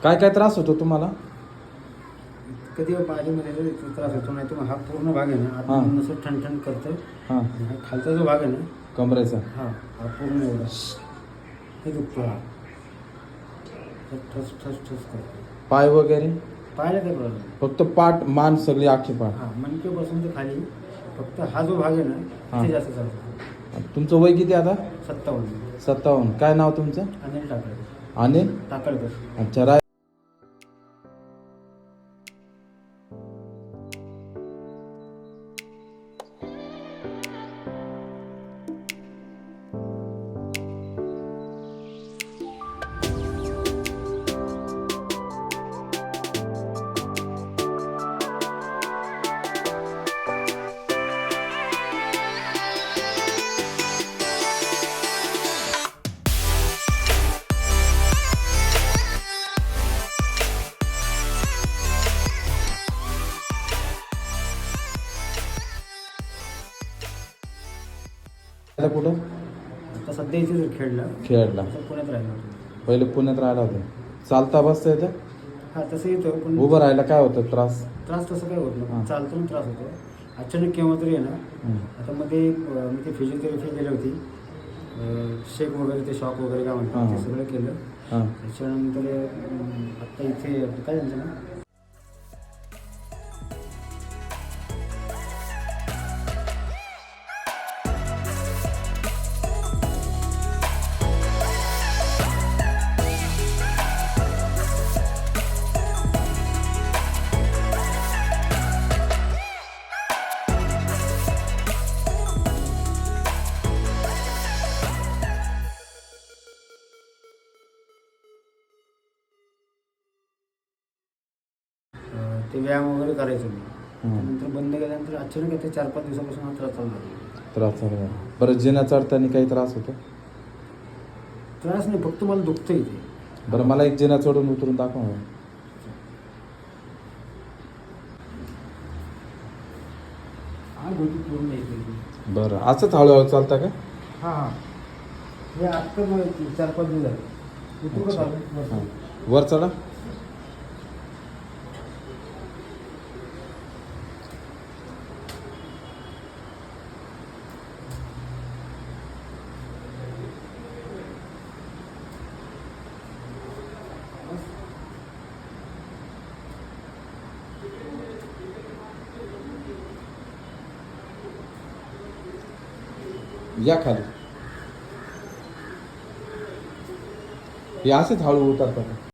काय काय त्रास होतो तुम्हाला? कधी पायामध्ये त्रास होतो, नाही तर हा पूर्ण भाग आहे ना हां. आता नसं ठणठण करतं. हां, आणि हा खालचा जो भाग आहे ना कमरेचा. हा हा पूर्ण एवढा हे दुखतो. हा ठस ठस ठस करतो. पाय वगैरे? पायाला काय प्रॉब्लेम? फक्त पाठ, मान सगळी आखी पाठ. हा मणकेपासून ते खाली फक्त हा जो भाग आहे ना हां. तिथे जास्त चालतो. तुमचं वय किती आता? 57. 57. काय नाव तुमचं? अनिल टाकळकर. अनिल टाकळकर. अच्छा. राय कुठं आता सध्या इथे खेळला. खेळला? आता पुण्यात राहिला होता. पहिले पुण्यात राहिला होता. चालता बसता येतं? हा तसं येतो पण उभं राहायला काय होतं त्रास? त्रास तसं काय होत हां. नाही. चालताना त्रास होतो अचानक केव्हा तरी आहे ना. हं. आता मध्ये मी ते फिजिओथेरपी केली होती. शेक वगैरे ते शॉक वगैरे काय म्हणतात हां. ते सगळं केलं. हां. त्याच्यानंतर आत्ता इथे काय त्यांचं ना ते व्यायाम वगैरे करायचो मी. त्यानंतर बंद केल्यानंतर अचानक आता 4-5 दिवसापासून हा त्रास चालू झाला. त्रास झाला. बरं, जिना चढताना काही त्रास होतो? त्रास नाही, फक्त मला दुखतं इथे. बरं, मला एक जिना चढून उतरून दाखवा ना. आग होती पूर्ण येते. बरं, असंच हळूहळू चालता का? हां हां हे आत्ता 4-5 दिवस झाले. उतरू का हां. चालू? वर चढा. या खाली. हे असेच हळू उतरतात.